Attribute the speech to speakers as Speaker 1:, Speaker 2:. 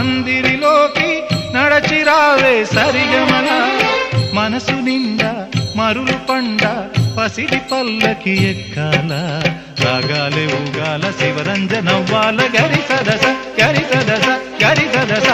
Speaker 1: పందిరిలోకి నడచిరావే సరిగమల మనసు నిండా మరులు పండ పసిడి పల్లకి ఎక్కాల రాగాలే ఊగాల శివరంజనవ్వాల గరి సదస గరి సదస గరి సదస